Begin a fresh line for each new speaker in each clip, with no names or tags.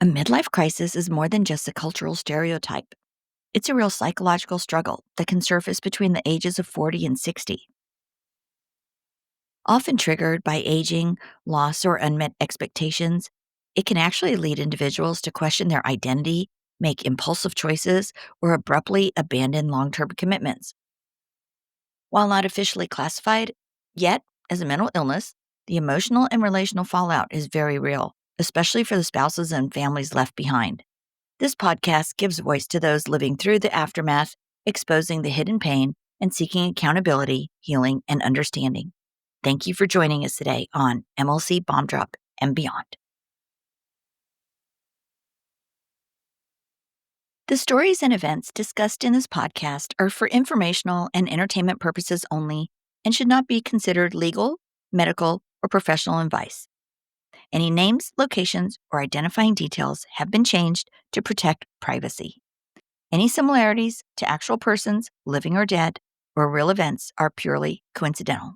A midlife crisis is more than just a cultural stereotype. It's a real psychological struggle that can surface between the ages of 40 and 60. Often triggered by aging, loss, or unmet expectations, it can actually lead individuals to question their identity, make impulsive choices, or abruptly abandon long term commitments. While not officially classified yet as a mental illness, the emotional and relational fallout is very real, especially for the spouses and families left behind. This podcast gives voice to those living through the aftermath, exposing the hidden pain, and seeking accountability, healing, and understanding. Thank you for joining us today on MLC Bomb Drop and Beyond. The stories and events discussed in this podcast are for informational and entertainment purposes only and should not be considered legal, medical, or professional advice. Any names, locations, or identifying details have been changed to protect privacy. Any similarities to actual persons, living or dead, or real events are purely coincidental.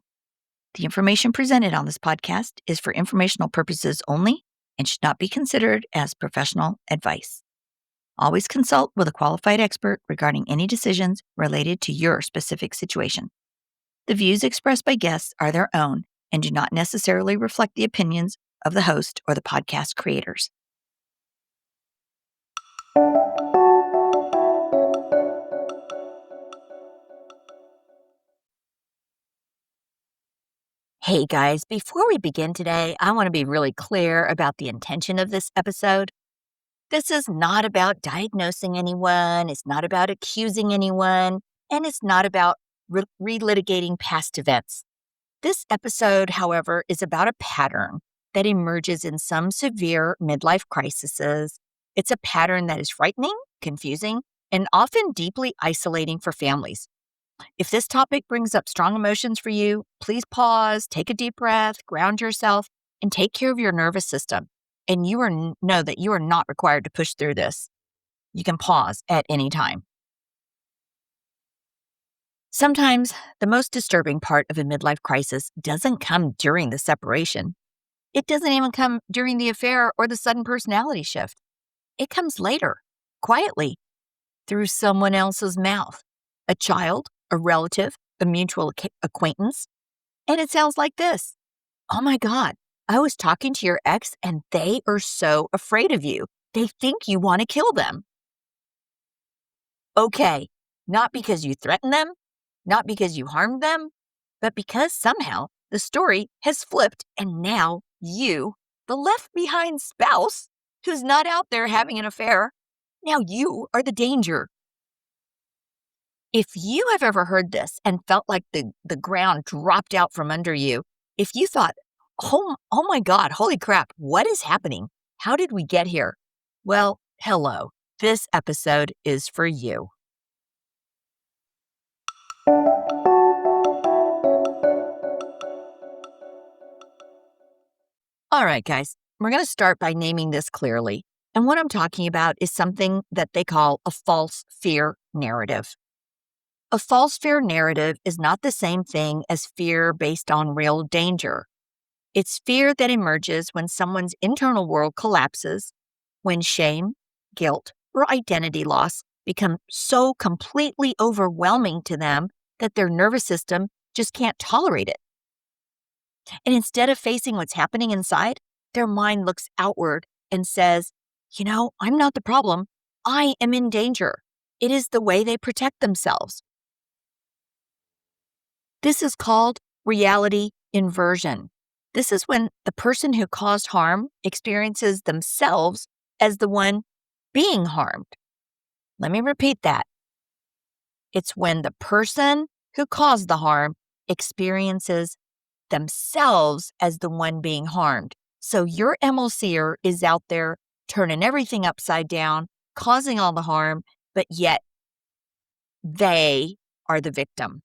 The information presented on this podcast is for informational purposes only and should not be considered as professional advice. Always consult with a qualified expert regarding any decisions related to your specific situation. The views expressed by guests are their own and do not necessarily reflect the opinions of the host or the podcast creators. Hey guys, before we begin today, I want to be really clear about the intention of this episode. This is not about diagnosing anyone, it's not about accusing anyone, and it's not about relitigating past events. This episode, however, is about a pattern that emerges in some severe midlife crises. It's a pattern that is frightening, confusing, and often deeply isolating for families. If this topic brings up strong emotions for you, please pause, take a deep breath, ground yourself, and take care of your nervous system. And know that you are not required to push through this. You can pause at any time. Sometimes the most disturbing part of a midlife crisis doesn't come during the separation. It doesn't even come during the affair or the sudden personality shift. It comes later, quietly, through someone else's mouth. A child, a relative, a mutual acquaintance. And it sounds like this. Oh my God, I was talking to your ex and they are so afraid of you. They think you want to kill them. Okay, not because you threatened them, not because you harmed them, but because somehow the story has flipped and now you, the left behind spouse who's not out there having an affair, now you are the danger. If you have ever heard this and felt like the ground dropped out from under you, if you thought, oh my God, holy crap, what is happening? How did we get here? Well, hello, this episode is for you. All right, guys, we're going to start by naming this clearly. And what I'm talking about is something that they call a false fear narrative. A false fear narrative is not the same thing as fear based on real danger. It's fear that emerges when someone's internal world collapses, when shame, guilt, or identity loss become so completely overwhelming to them that their nervous system just can't tolerate it. And instead of facing what's happening inside, their mind looks outward and says, I'm not the problem. I am in danger. It is the way they protect themselves. This is called reality inversion. This is when the person who caused harm experiences themselves as the one being harmed. Let me repeat that. It's when the person who caused the harm experiences themselves as the one being harmed. So your MLCer is out there turning everything upside down, causing all the harm, but yet they are the victim.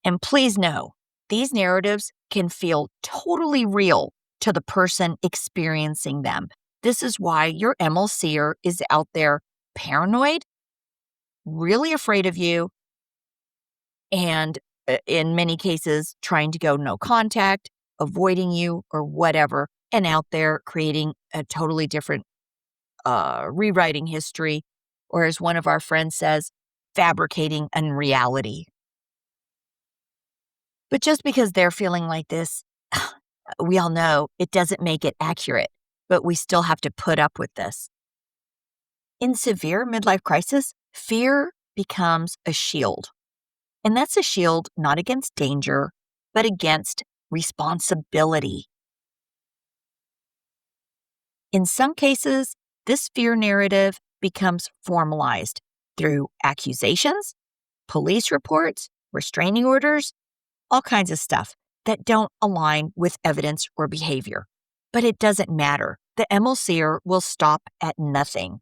And please know, these narratives can feel totally real to the person experiencing them. This is why your MLCer is out there paranoid, really afraid of you, and in many cases, trying to go no contact, avoiding you, or whatever, and out there creating a totally different, rewriting history, or as one of our friends says, fabricating unreality. But just because they're feeling like this, we all know it doesn't make it accurate, but we still have to put up with this. In severe midlife crisis, fear becomes a shield. And that's a shield not against danger, but against responsibility. In some cases, this fear narrative becomes formalized through accusations, police reports, restraining orders, all kinds of stuff that don't align with evidence or behavior. But it doesn't matter. The MLCer will stop at nothing.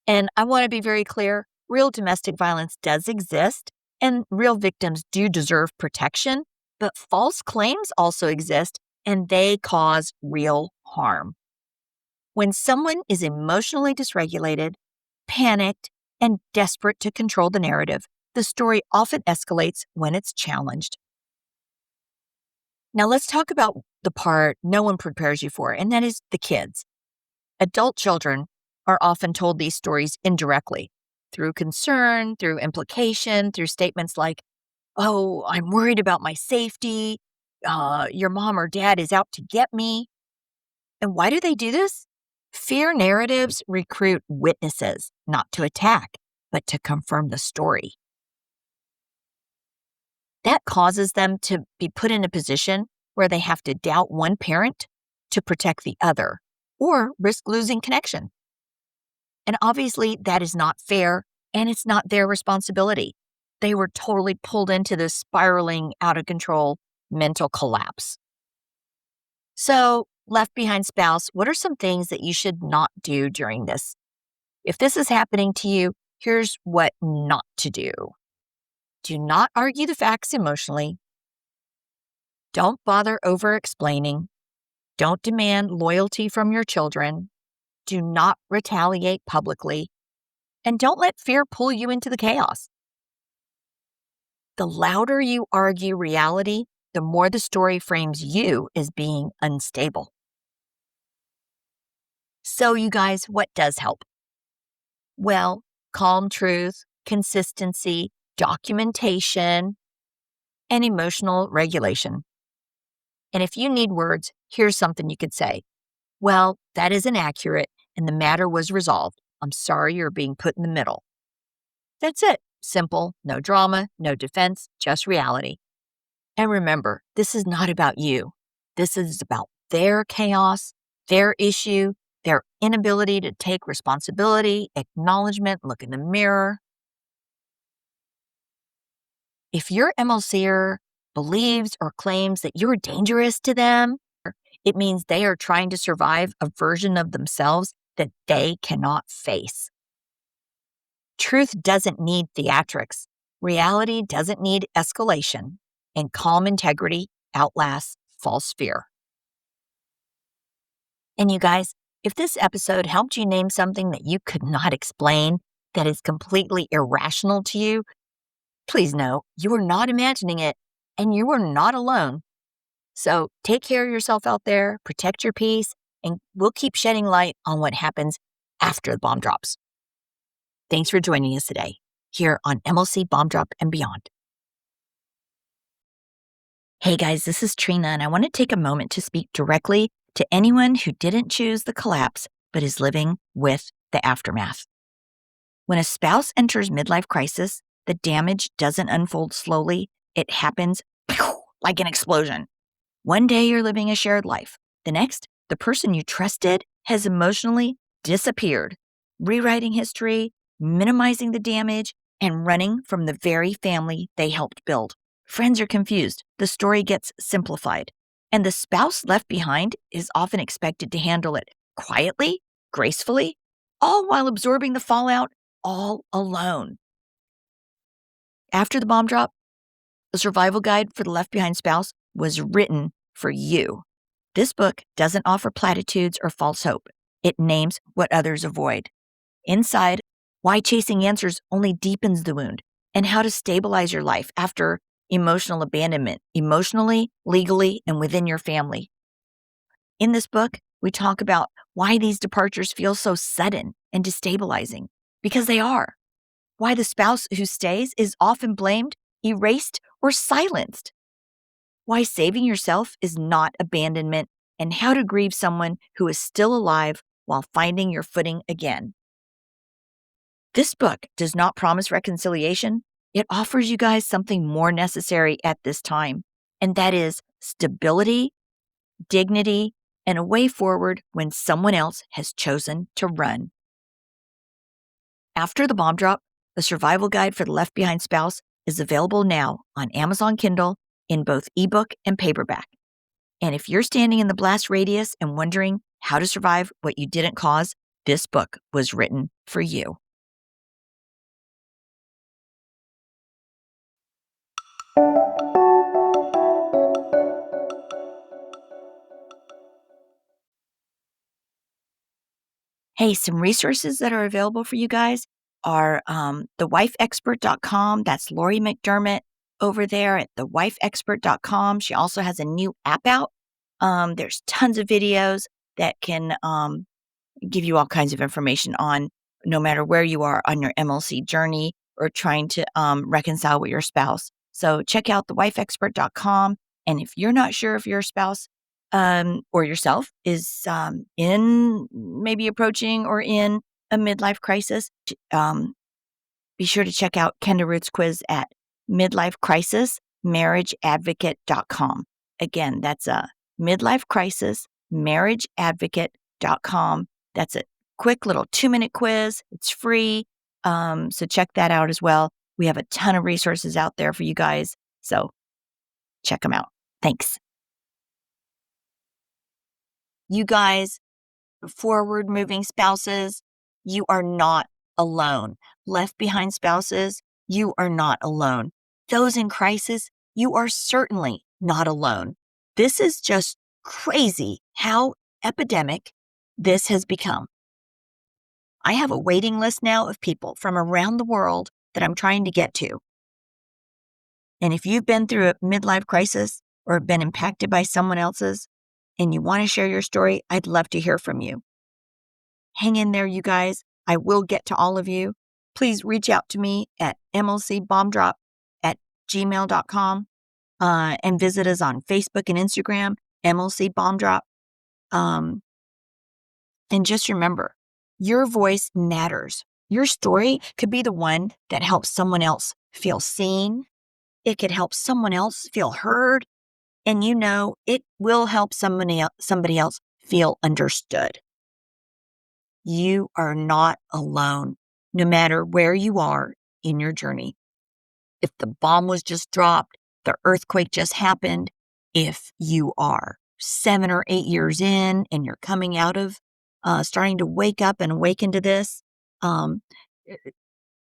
And I want to be very clear, real domestic violence does exist, and real victims do deserve protection, but false claims also exist, and they cause real harm. When someone is emotionally dysregulated, panicked, and desperate to control the narrative, the story often escalates when it's challenged. Now let's talk about the part no one prepares you for, and that is the kids. Adult children are often told these stories indirectly, through concern, through implication, through statements like, "Oh, I'm worried about my safety. Your mom or dad is out to get me." And why do they do this? Fear narratives recruit witnesses, not to attack, but to confirm the story. That causes them to be put in a position where they have to doubt one parent to protect the other, or risk losing connection. And obviously, that is not fair, and it's not their responsibility. They were totally pulled into this spiraling out of control mental collapse. So, left behind spouse, what are some things that you should not do during this? If this is happening to you, here's what not to do. Do not argue the facts emotionally. Don't bother over explaining. Don't demand loyalty from your children. Do not retaliate publicly. And don't let fear pull you into the chaos. The louder you argue reality, the more the story frames you as being unstable. So, you guys, what does help? Well, calm truth, consistency, documentation, and emotional regulation. And if you need words, here's something you could say. Well, that is inaccurate, and the matter was resolved. I'm sorry you're being put in the middle. That's it. Simple, no drama, no defense, just reality. And remember, this is not about you. This is about their chaos, their issue, their inability to take responsibility, acknowledgement, look in the mirror. If your MLCer believes or claims that you're dangerous to them, it means they are trying to survive a version of themselves that they cannot face. Truth doesn't need theatrics. Reality doesn't need escalation. And calm integrity outlasts false fear. And you guys, if this episode helped you name something that you could not explain, that is completely irrational to you, please know you are not imagining it and you are not alone. So take care of yourself out there, protect your peace, and we'll keep shedding light on what happens after the bomb drops. Thanks for joining us today here on MLC Bomb Drop and Beyond. Hey guys, this is Trina, and I want to take a moment to speak directly to anyone who didn't choose the collapse but is living with the aftermath. When a spouse enters midlife crisis, the damage doesn't unfold slowly. It happens like an explosion. One day you're living a shared life. The next, the person you trusted has emotionally disappeared, rewriting history, minimizing the damage, and running from the very family they helped build. Friends are confused. The story gets simplified. And the spouse left behind is often expected to handle it quietly, gracefully, all while absorbing the fallout all alone. After the bomb drop, the survival guide for the left behind spouse was written for you. This book doesn't offer platitudes or false hope. It names what others avoid. Inside, why chasing answers only deepens the wound, and how to stabilize your life after emotional abandonment, emotionally, legally, and within your family. In this book, we talk about why these departures feel so sudden and destabilizing, because they are. Why the spouse who stays is often blamed, erased, or silenced. Why saving yourself is not abandonment, and how to grieve someone who is still alive while finding your footing again. This book does not promise reconciliation. It offers you guys something more necessary at this time, and that is stability, dignity, and a way forward when someone else has chosen to run. After the Bomb Drop, a survival guide for the left behind spouse is available now on Amazon Kindle in both ebook and paperback. And if you're standing in the blast radius and wondering how to survive what you didn't cause, this book was written for you. Hey, some resources that are available for you guys are thewifeexpert.com. That's Lori McDermott over there at thewifeexpert.com. She also has a new app out. There's tons of videos that can give you all kinds of information on no matter where you are on your MLC journey or trying to reconcile with your spouse. So check out thewifeexpert.com. And if you're not sure if your spouse or yourself is in maybe approaching or in a midlife crisis, be sure to check out Kenda Root's quiz at midlifecrisismarriageadvocate.com. Again, that's a midlifecrisismarriageadvocate.com. That's a quick little 2-minute quiz. It's free. So check that out as well. We have a ton of resources out there for you guys. So check them out. Thanks. You guys, forward moving spouses, you are not alone. Left behind spouses, you are not alone. Those in crisis, you are certainly not alone. This is just crazy how epidemic this has become. I have a waiting list now of people from around the world that I'm trying to get to. And if you've been through a midlife crisis or been impacted by someone else's and you want to share your story, I'd love to hear from you. Hang in there, you guys. I will get to all of you. Please reach out to me at mlcbombdrop@gmail.com and visit us on Facebook and Instagram, MLC Bomb Drop. And just remember, your voice matters. Your story could be the one that helps someone else feel seen. It could help someone else feel heard. And you know, it will help somebody else feel understood. You are not alone, no matter where you are in your journey. If the bomb was just dropped, the earthquake just happened, if you are 7 or 8 years in and you're coming out of starting to wake up and awaken to this,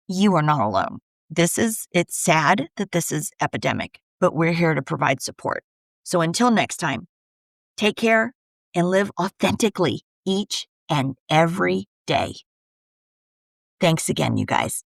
you are not alone. It's sad that this is epidemic, but we're here to provide support. So until next time, take care and live authentically each and every day. Thanks again, you guys.